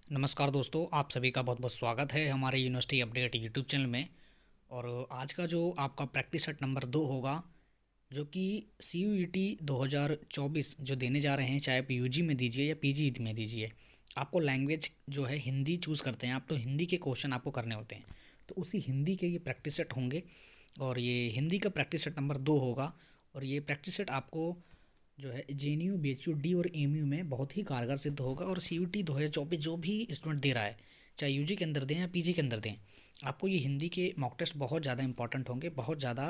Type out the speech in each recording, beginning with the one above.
नमस्कार दोस्तों, आप सभी का बहुत बहुत स्वागत है हमारे यूनिवर्सिटी अपडेट यूट्यूब चैनल में। और आज का जो आपका प्रैक्टिस सेट नंबर 2 होगा, जो कि सी यू ई टी 2024 जो देने जा रहे हैं, चाहे आप यूजी में दीजिए या पीजी में दीजिए। आपको लैंग्वेज जो है हिंदी चूज़ करते हैं आप, तो हिंदी के क्वेश्चन आपको करने होते हैं। तो उसी हिंदी के ये प्रैक्टिस सेट होंगे और ये हिंदी का प्रैक्टिस सेट नंबर 2 होगा। और ये प्रैक्टिस सेट आपको जो है JNU BHU डी और एमयू में बहुत ही कारगर सिद्ध होगा। और CUT 2024 जो भी स्टूडेंट दे रहा है, चाहे यूजी के अंदर दें या पीजी के अंदर दें, आपको ये हिंदी के मॉक टेस्ट बहुत ज़्यादा इंपॉर्टेंट होंगे, बहुत ज़्यादा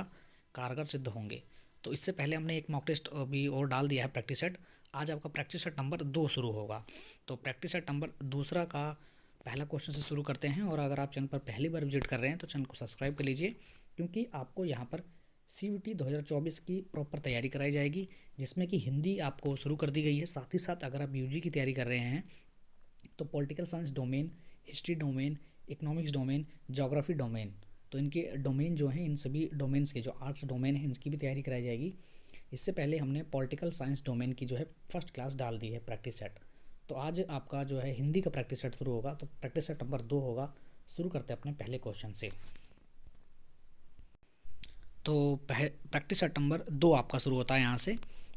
कारगर सिद्ध होंगे। तो इससे पहले हमने एक मॉक टेस्ट भी और डाल दिया है प्रैक्टिस सेट। आज आपका प्रैक्टिस सेट नंबर 2 शुरू होगा। तो प्रैक्टिस सेट नंबर दूसरा का पहला क्वेश्चन से शुरू करते हैं। और अगर आप चैनल पर पहली बार विजिट कर रहे हैं तो चैनल को सब्सक्राइब कर लीजिए, क्योंकि आपको यहाँ पर CUT 2024 की प्रॉपर तैयारी कराई जाएगी, जिसमें कि हिंदी आपको शुरू कर दी गई है। साथ ही साथ अगर आप यूजी की तैयारी कर रहे हैं तो political science domain, history domain, economics domain, geography domain, तो इनके डोमेन जो हैं, इन सभी डोमेन्स के जो आर्ट्स डोमेन हैं, इनकी भी तैयारी कराई जाएगी। इससे पहले हमने पॉलिटिकल साइंस डोमेन की जो है फर्स्ट क्लास डाल दी है प्रैक्टिस सेट। तो आज आपका जो है हिंदी का प्रैक्टिस सेट शुरू होगा। तो प्रैक्टिस सेट नंबर 2 होगा। शुरू करते हैं अपने पहले क्वेश्चन से। तो प्रैक्टिस सेट नंबर 2 आपका शुरू होता है यहाँ से।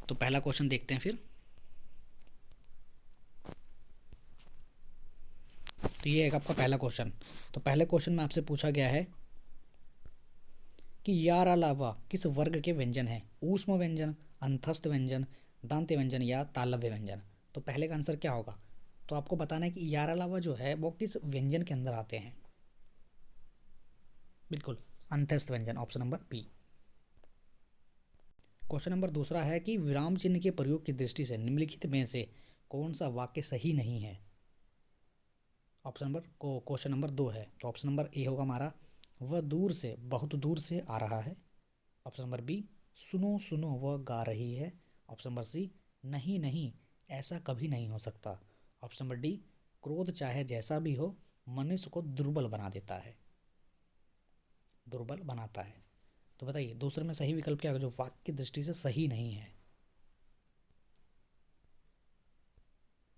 तो पहला क्वेश्चन देखते हैं फिर। तो ये है आपका पहला क्वेश्चन। तो पहले क्वेश्चन में आपसे पूछा गया है कि यार अलावा किस वर्ग के व्यंजन हैं? ऊष्म व्यंजन, अंतस्थ व्यंजन, दांत्य व्यंजन या तालव्य व्यंजन। तो पहले का आंसर क्या होगा? तो आपको बताना है कि यार अलावा जो है वो किस व्यंजन के अंदर आते हैं। बिल्कुल, अंतस्थ व्यंजन, option number B. Question number दूसरा है कि विराम चिन्ह के प्रयोग की दृष्टि से निम्नलिखित में से कौन सा वाक्य सही नहीं है? क्वेश्चन नंबर 2 है, तो ऑप्शन नंबर ए होगा हमारा, वह दूर से, बहुत दूर से आ रहा है। ऑप्शन नंबर बी, सुनो सुनो वह गा रही है। ऑप्शन नंबर सी, नहीं नहीं ऐसा कभी नहीं हो सकता। ऑप्शन नंबर डी, क्रोध चाहे जैसा भी हो मनुष्य को दुर्बल बना देता है, दुर्बल बनाता है। तो बताइए दूसरे में सही विकल्प क्या होगा जो वाक्य की दृष्टि से सही नहीं है?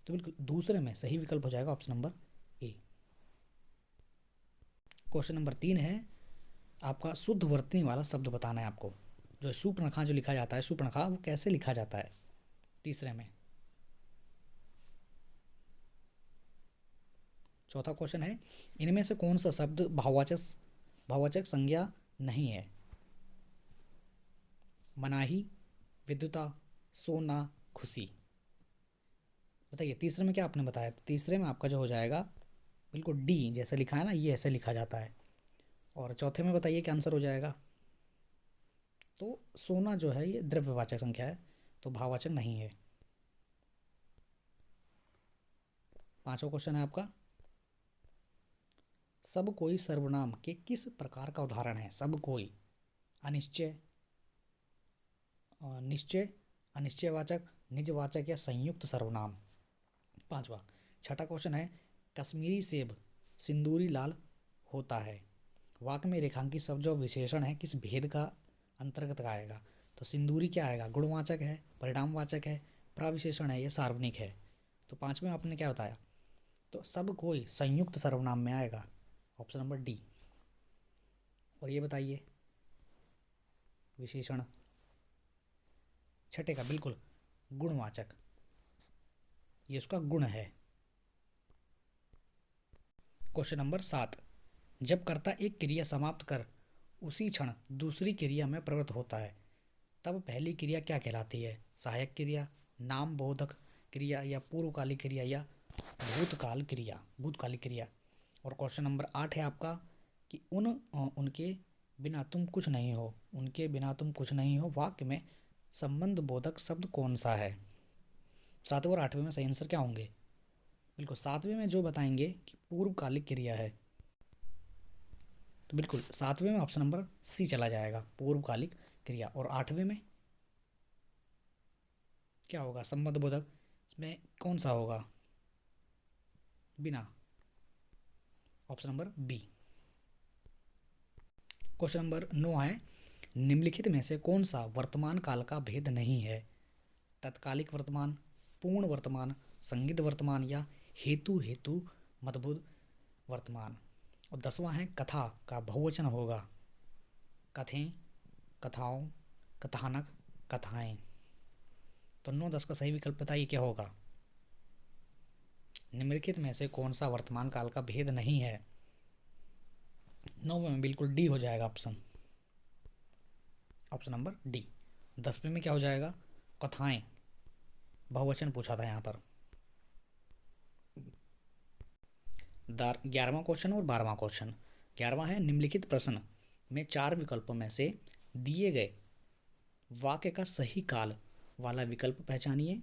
तो बिल्कुल दूसरे में सही विकल्प हो जाएगा ऑप्शन नंबर ए। क्वेश्चन नंबर 3 है, आपका शुद्ध वर्तनी वाला शब्द बताना है आपको। जो शूर्पणखा जो लिखा जाता है, शूर्पणखा, वो कैसे लिखा जाता है? तीसरे में। चौथा क्वेश्चन है, इनमें से कौन सा शब्द भाववाचक संज्ञा नहीं है? मनाही, विद्युता, सोना, खुशी। बताइए तीसरे में क्या आपने बताया? तीसरे में आपका जो हो जाएगा बिल्कुल डी, जैसे लिखा है ना, ये ऐसे लिखा जाता है। और चौथे में बताइए क्या आंसर हो जाएगा? तो सोना जो है ये द्रव्यवाचक संख्या है, तो भाववाचक नहीं है। पांचवा क्वेश्चन है आपका, सब कोई सर्वनाम के किस प्रकार का उदाहरण है? सब कोई, अनिश्चय, निश्चय, अनिश्चयवाचक, निजवाचक या संयुक्त सर्वनाम। पांचवा। छठा क्वेश्चन है, कश्मीरी सेब सिंदूरी लाल होता है। वाक्य में रेखांकित शब्द जो विशेषण है किस भेद का अंतर्गत आएगा? तो सिंदूरी क्या आएगा? गुणवाचक है, परिणामवाचक है, प्रविशेषण है या सार्वनिक है? तो पांचवें आपने क्या बताया? तो सब कोई संयुक्त सर्वनाम में आएगा, ऑप्शन नंबर डी। और ये बताइए विशेषण छठे का, बिल्कुल गुणवाचक, ये उसका गुण है। क्वेश्चन नंबर 7, जब कर्ता एक क्रिया समाप्त कर उसी क्षण दूसरी क्रिया में प्रवृत्त होता है, तब पहली क्रिया क्या कहलाती है? सहायक क्रिया, नाम बोधक क्रिया या पूर्वकालिक क्रिया या भूतकालिक क्रिया। और क्वेश्चन नंबर 8 है आपका कि उनके बिना तुम कुछ नहीं हो, उनके बिना तुम कुछ नहीं हो वाक्य में संबंध बोधक शब्द कौन सा है? सातवें और आठवें में सही आंसर क्या होंगे? बिल्कुल सातवें में जो बताएंगे कि पूर्वकालिक क्रिया है, तो बिल्कुल सातवें में ऑप्शन नंबर सी चला जाएगा, पूर्वकालिक क्रिया। और आठवें में क्या होगा? संबंध बोधक, इसमें कौन सा होगा? बिना, option number B. Question number 9 है, निम्नलिखित में से कौन सा वर्तमान काल का भेद नहीं है? तत्कालिक वर्तमान, पूर्ण वर्तमान, संदिग्ध वर्तमान या हेतु हेतु मदबुध वर्तमान। और 10वां है कथा का बहुवचन होगा कथें, कथाओं, कथानक, कथाएं। तो 9-10 का सही विकल्प बताइए क्या होगा। निम्नलिखित में से कौन सा वर्तमान काल का भेद नहीं है। 9वें में बिल्कुल डी हो जाएगा ऑप्शन नंबर डी। 10वें में क्या हो जाएगा, कथाएं, बहुवचन पूछा था यहाँ पर। 11वां क्वेश्चन और 12वां क्वेश्चन। 11वां है निम्नलिखित प्रश्न में 4 विकल्पों में से दिए गए वाक्य का सही काल वाला विकल्प पहचानिए।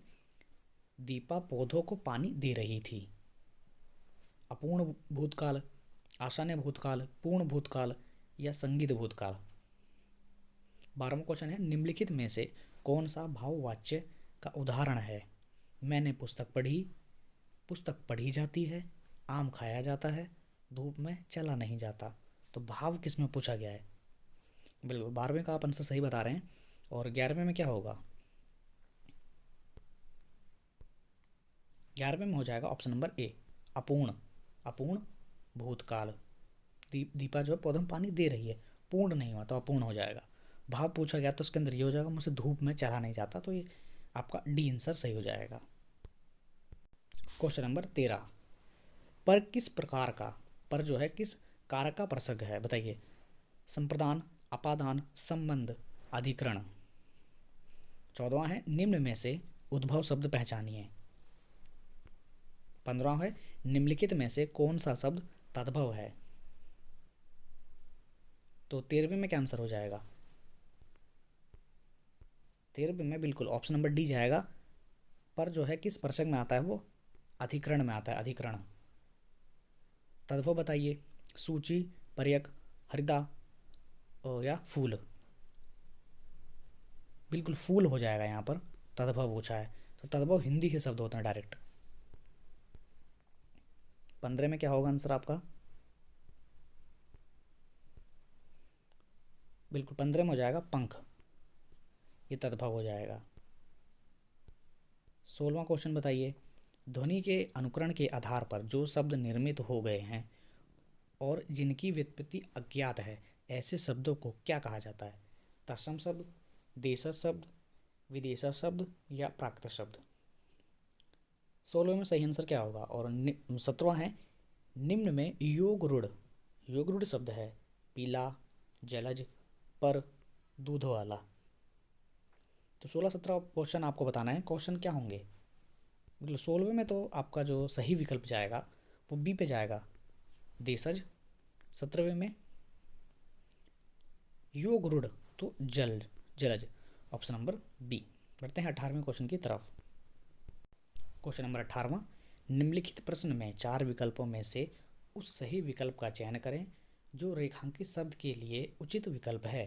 दीपा पौधों को पानी दे रही थी। अपूर्ण भूतकाल, आसान्य भूतकाल, पूर्ण भूतकाल या संगीत भूतकाल। 12वां क्वेश्चन है निम्नलिखित में से कौन सा भाववाच्य का उदाहरण है। मैंने पुस्तक पढ़ी, पुस्तक पढ़ी जाती है, आम खाया जाता है, धूप में चला नहीं जाता। तो भाव किस में पूछा गया है। बिल्कुल 12वें का आप आंसर सही बता रहे हैं। और 11वें में क्या होगा, 11वें में हो जाएगा ऑप्शन नंबर ए, अपूर्ण, अपूर्ण भूतकाल। दीपा जो है पौधों में पानी दे रही है, पूर्ण नहीं हुआ तो अपूर्ण हो जाएगा। भाव पूछा गया तो उसके अंदर ये हो जाएगा मुझसे धूप में चला नहीं जाता, तो ये आपका डी आंसर सही हो जाएगा। क्वेश्चन नंबर 13, पर किस प्रकार का, पर जो है किस कारक का प्रसंग है बताइए। संप्रदान, अपादान, संबंध, अधिकरण। 14वां है निम्न में से उद्भव शब्द पहचानिए। 15वां है निम्नलिखित में से कौन सा शब्द तद्भव है। तो 13वें में क्या आंसर हो जाएगा, 13वें में बिल्कुल ऑप्शन नंबर डी जाएगा। पर जो है किस प्रसंग में आता है, वो अधिकरण में आता है, अधिकरण। तद्भव बताइए, सूची, पर्यक, हरिदा या फूल। बिल्कुल फूल हो जाएगा यहाँ पर, तद्भव पूछा है तो तद्भव हिंदी के शब्द होते हैं डायरेक्ट। 15 में क्या होगा आंसर आपका, बिल्कुल 15 में हो जाएगा पंख, ये तद्भव हो जाएगा। 16वां क्वेश्चन बताइए, ध्वनि के अनुकरण के आधार पर जो शब्द निर्मित हो गए हैं और जिनकी व्युत्पत्ति अज्ञात है, ऐसे शब्दों को क्या कहा जाता है। तत्सम शब्द, देशज शब्द, विदेशज शब्द या प्राकृत शब्द। 16वें में सही आंसर क्या होगा। और 17वां है निम्न में योग रूढ़ शब्द है पीला, जलज, पर, दूध वाला। तो 16-17 क्वेश्चन आपको बताना है, क्वेश्चन क्या होंगे। मतलब 16वें में तो आपका जो सही विकल्प जाएगा वो बी पे जाएगा, देशज। 17वें में योग रूढ़ तो जलज, ऑप्शन नंबर बी। बढ़ते हैं 18वें क्वेश्चन की तरफ। क्वेश्चन नंबर 18वां, निम्नलिखित प्रश्न में 4 विकल्पों में से उस सही विकल्प का चयन करें जो रेखांकित शब्द के लिए उचित विकल्प है।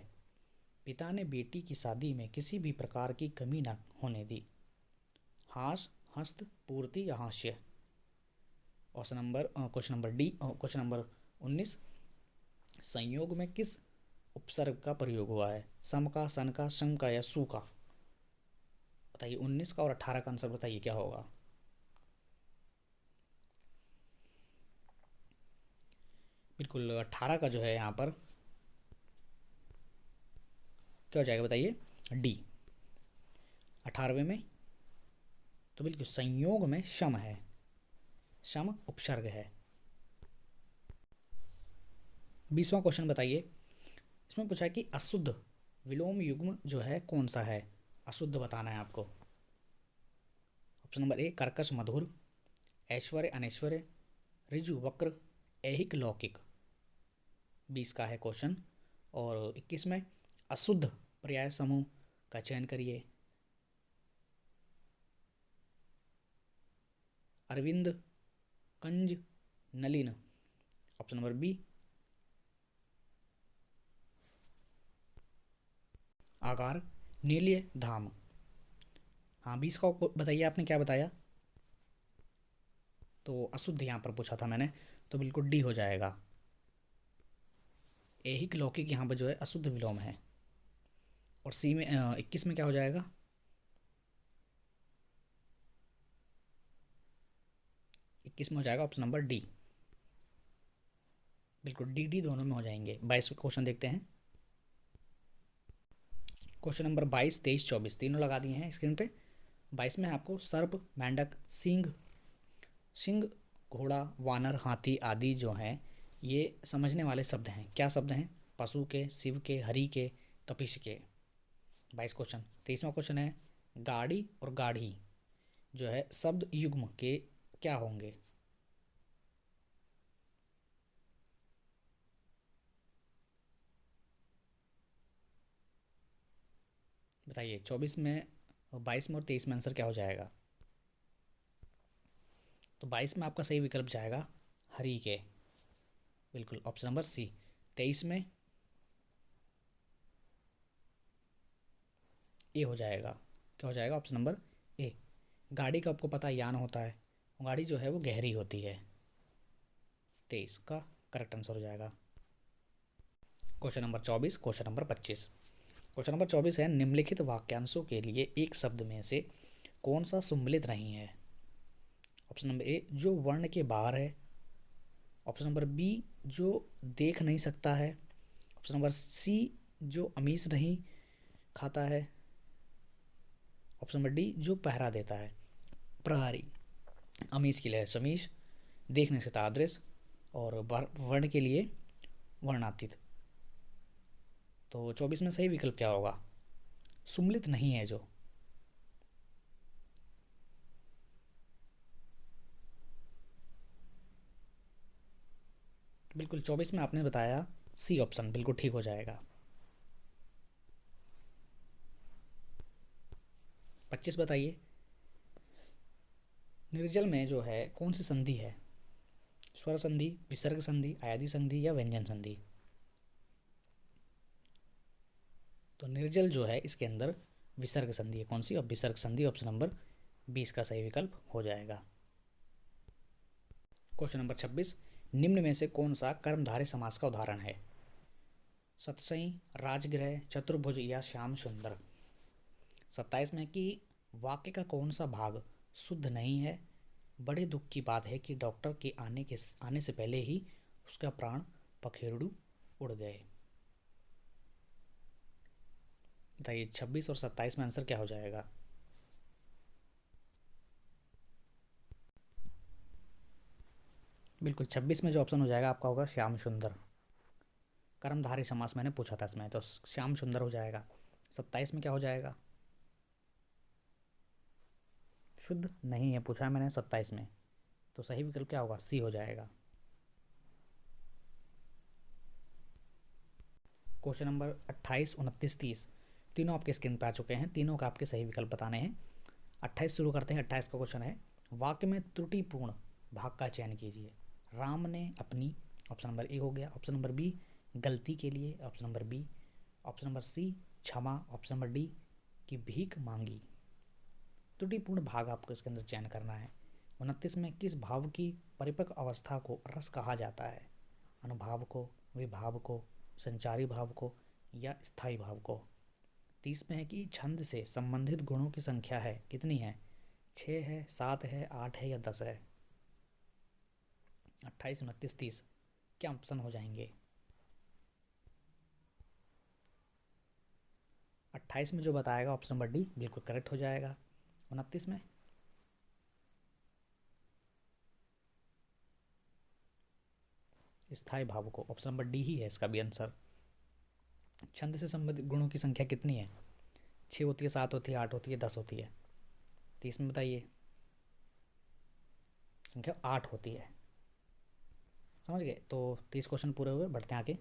पिता ने बेटी की शादी में किसी भी प्रकार की कमी न होने दी। हास, हस्त, पूर्ति या हास्य। Question number D. Question number 19, संयोग में किस उपसर्ग का प्रयोग हुआ है। सम का, सन का, शम का या सु का। बताइए 19 का और 18 का आंसर बताइए क्या होगा। बिल्कुल 18 का जो है यहाँ पर क्या हो जाएगा बताइए, डी। 18वें में तो बिल्कुल संयोग में शम है, शम उपसर्ग है। 20वां क्वेश्चन बताइए, इसमें पूछा है कि अशुद्ध विलोम युग्म जो है कौन सा है। अशुद्ध बताना है आपको। ऑप्शन नंबर ए कर्कश मधुर, ऐश्वर्य अनैश्वर्य, ऋजु वक्र, ऐहिक लौकिक। 20 का है क्वेश्चन। और 21 में अशुद्ध पर्याय समूह का चयन करिए। अरविंद, कंज, नलिन। ऑप्शन नंबर बी आकार, नील्य, धाम। हाँ 20 का बताइए आपने क्या बताया। तो अशुद्ध यहाँ पर पूछा था मैंने, तो बिल्कुल डी हो जाएगा। ऐहिक लौकिक यहाँ पर जो है अशुद्ध विलोम है। और सी में 21 में क्या हो जाएगा, 21 में हो जाएगा ऑप्शन नंबर डी, बिल्कुल डी डी दोनों में हो जाएंगे। 22 क्वेश्चन देखते हैं। क्वेश्चन नंबर 22, 23, 24 तीनों लगा दिए हैं स्क्रीन पे। 22 में आपको सर्प, मेंढक, सिंह, सिंह, घोड़ा, वानर, हाथी आदि जो हैं ये समझने वाले शब्द हैं। क्या शब्द हैं? पशु के, शिव के, हरि के, कपिश के। 22 क्वेश्चन। 23वां क्वेश्चन है गाड़ी और गाढ़ी जो है शब्द युग्म के क्या होंगे? बताइए 24 में, 22 में और 23 में आंसर क्या हो जाएगा? तो 22 में आपका सही विकल्प जाएगा हरि के, बिल्कुल ऑप्शन नंबर सी। 23 में ए हो जाएगा। क्या हो जाएगा? ऑप्शन नंबर ए। गाड़ी का आपको पता है यान होता है, गाड़ी जो है वो गहरी होती है। 23 का करेक्ट आंसर हो जाएगा। Question number 24, question number 25। Question number 24 है निम्नलिखित वाक्यांशों के लिए एक शब्द में से कौन सा सम्मिलित नहीं है? ऑप्शन नंबर ए जो वर्ण के बाहर है, ऑप्शन नंबर बी जो देख नहीं सकता है, ऑप्शन नंबर सी जो अमीष नहीं खाता है, ऑप्शन नंबर डी जो पहरा देता है। प्रहरी, अमीष के लिए समीश, देखने से तादृश, और वर्ण के लिए वर्णातीत। तो 24 में सही विकल्प क्या होगा? सुम्मिलित नहीं है जो। बिल्कुल 24 में आपने बताया सी ऑप्शन, बिल्कुल ठीक हो जाएगा। 25 बताइए निर्जल में जो है कौन सी संधि है? स्वर संधि, विसर्ग संधि, आयादी संधि या व्यंजन संधि? तो निर्जल जो है इसके अंदर विसर्ग संधि है। कौन सी? और विसर्ग संधि ऑप्शन नंबर 20 का सही विकल्प हो जाएगा। क्वेश्चन नंबर 26, निम्न में से कौन सा कर्मधारय समास का उदाहरण है? सतसई, राजगृह, चतुर्भुज या श्याम सुंदर? 27 में कि वाक्य का कौन सा भाग शुद्ध नहीं है? बड़े दुख की बात है कि डॉक्टर के आने से पहले ही उसका प्राण पखेरु उड़ गए। बताइए 26 और 27 में आंसर क्या हो जाएगा? बिल्कुल 26 में जो ऑप्शन हो जाएगा आपका होगा श्याम सुंदर। कर्मधारय समास मैंने पूछा था इसमें, तो श्याम सुंदर हो जाएगा। 27 में क्या हो जाएगा? शुद्ध नहीं है पूछा है मैंने 27 में, तो सही विकल्प क्या होगा? सी हो जाएगा। क्वेश्चन नंबर 28, 29, 30 तीनों आपके स्क्रीन पर आ चुके हैं। तीनों का आपके सही विकल्प बताने हैं। 28 शुरू करते हैं। 28 का क्वेश्चन है वाक्य में त्रुटिपूर्ण भाग का चयन कीजिए। राम ने अपनी, ऑप्शन नंबर ए हो गया, ऑप्शन नंबर बी गलती के लिए, option number B, option number C क्षमा, ऑप्शन नंबर डी की भीख मांगी। त्रुटिपूर्ण भाग आपको इसके अंदर चयन करना है। 29 में किस भाव की परिपक्व अवस्था को रस कहा जाता है? अनुभाव को, विभाव को, संचारी भाव को या स्थायी भाव को? 30 में है कि छंद से संबंधित गुणों की संख्या है कितनी है? 6 है, 7 है, 8 है या 10 है? 28, 29, 30 क्या ऑप्शन हो जाएंगे? 28 में जो बताएगा ऑप्शन नंबर डी बिल्कुल करेक्ट हो जाएगा। 29 में स्थायी भाव को, ऑप्शन नंबर डी ही है इसका भी आंसर। छंद से संबंधित गुणों की संख्या कितनी है? 6 होती है, 7 होती है, 8 होती है, 10 होती है? 30 में बताइए। संख्या 8 होती है। समझ गए? तो 30 क्वेश्चन पूरे हुए, बढ़ते हैं आगे।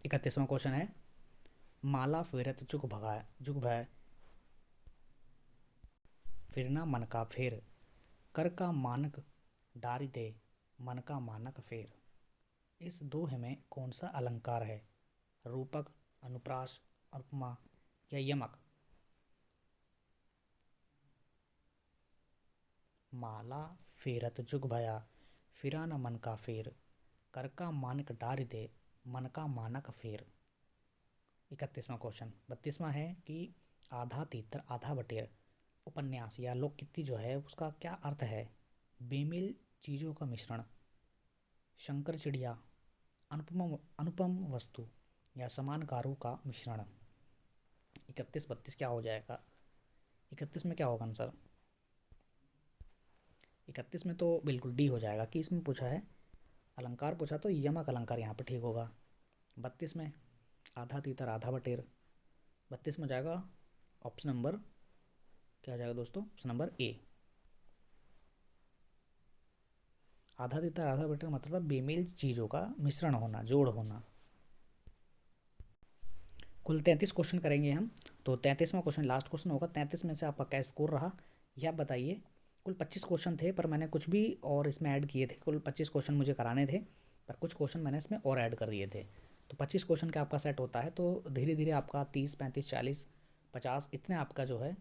31वां क्वेश्चन है माला फेरत जुग भय फिरना मन का फेर, कर का मानक डारी दे, मन का मानक फेर। इस दोहे में कौन सा अलंकार है? रूपक, अनुप्रास, उपमा या यमक? माला फेरत जुग भया फिरा न मन का फेर, कर का मानक डारी दे, मन का मानक फेर। 31वां क्वेश्चन। 32वां है कि आधा तीतर आधा बटेर उपन्यास या लोकगीति जो है उसका क्या अर्थ है? बेमेल चीज़ों का मिश्रण, शंकर चिड़िया, अनुपम अनुपम वस्तु या समान कारों का मिश्रण। 31 32 क्या हो जाएगा? 31 में क्या होगा आंसर? 31 में तो बिल्कुल डी हो जाएगा कि इसमें पूछा है अलंकार, पूछा तो यमक अलंकार यहाँ पे ठीक होगा। 32 में आधा तीतर आधा बटेर, 32 में जाएगा ऑप्शन नंबर क्या हो जाएगा दोस्तों? ऑप्शन नंबर ए। आधा तीतर आधा बटेर मतलब बेमेल चीज़ों का मिश्रण होना, जोड़ होना। कुल 33 क्वेश्चन करेंगे हम, तो 33वां क्वेश्चन लास्ट क्वेश्चन होगा। 33 में से आपका क्या स्कोर रहा यह आप बताइए। कुल 25 क्वेश्चन थे पर मैंने कुछ भी और इसमें ऐड किए थे। कुल 25 क्वेश्चन मुझे कराने थे पर कुछ क्वेश्चन मैंने इसमें और ऐड कर दिए थे। तो 25 क्वेश्चन का आपका सेट होता है, तो धीरे धीरे आपका 30 35 40 50 इतने आपका जो है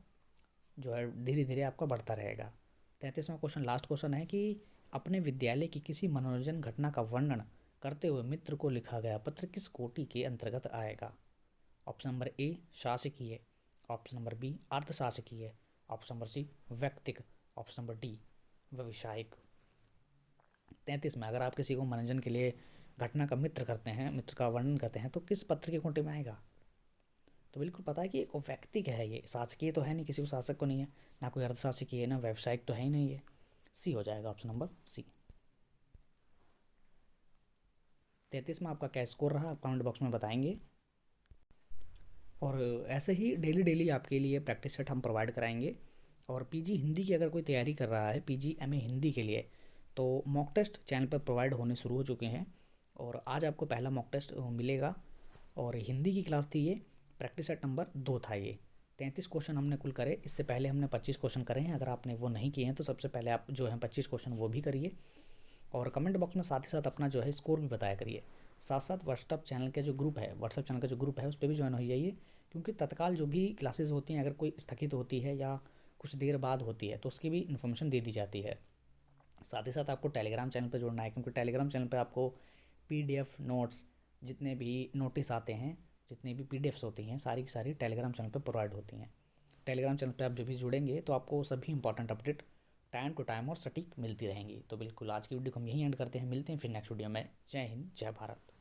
धीरे धीरे आपका बढ़ता रहेगा। 33वां क्वेश्चन लास्ट क्वेश्चन है कि अपने विद्यालय की किसी मनोरंजन घटना का वर्णन करते हुए मित्र को लिखा गया पत्र किस कोटि के अंतर्गत आएगा? ऑप्शन नंबर ए शासकीय, ऑप्शन नंबर बी अर्धशासकीय, ऑप्शन नंबर सी व्यक्तिक, ऑप्शन नंबर डी व्यवसायिक। 33 में अगर आप किसी को मनोरंजन के लिए घटना का मित्र करते हैं, मित्र का वर्णन करते हैं, तो किस पत्र के कोटि में आएगा? तो बिल्कुल पता है कि एक व्यक्तिक है, ये शासकीय तो है नहीं, किसी को शासक को नहीं है, ना कोई अर्धशासकीय है, ना व्यवसायिक तो है ही नहीं है। सी हो जाएगा ऑप्शन नंबर सी। 33 में आपका क्या स्कोर रहा आप कमेंट बॉक्स में बताएंगे। और ऐसे ही डेली डेली आपके लिए प्रैक्टिस सेट हम प्रोवाइड कराएंगे। और पीजी हिंदी की अगर कोई तैयारी कर रहा है, पीजी एमए हिंदी के लिए, तो मॉक टेस्ट चैनल पर प्रोवाइड होने शुरू हो चुके हैं। और आज आपको पहला मॉक टेस्ट मिलेगा। और हिंदी की क्लास थी ये, प्रैक्टिस सेट नंबर 2 था ये। 33 क्वेश्चन हमने कुल करे, इससे पहले हमने 25 क्वेश्चन करे हैं। अगर आपने वो नहीं किए हैं तो सबसे पहले आप जो हैं 25 क्वेश्चन वो भी करिए। और कमेंट बॉक्स में साथ ही साथ अपना जो है स्कोर भी बताया करिए। साथ साथ व्हाट्सअप चैनल का जो ग्रुप है, उस पर भी ज्वाइन हो जाइए, क्योंकि तत्काल जो भी क्लासेस होती हैं अगर कोई स्थगित होती है या कुछ देर बाद होती है तो उसकी भी इन्फॉर्मेशन दे दी जाती है। साथ ही साथ आपको टेलीग्राम चैनल पर जुड़ना है, क्योंकि टेलीग्राम चैनल पर आपको पीडीएफ नोट्स, जितने भी नोटिस आते हैं, जितनी भी पीडीएफ्स होती हैं, सारी की सारी टेलीग्राम चैनल पर प्रोवाइड होती हैं। टेलीग्राम चैनल पर आप जब भी जुड़ेंगे तो आपको सभी important update time to time और सटीक मिलती रहेंगी। तो बिल्कुल आज की वीडियो को हम यहीं एंड करते हैं, मिलते हैं फिर नेक्स्ट वीडियो में। जय हिंद, जय भारत।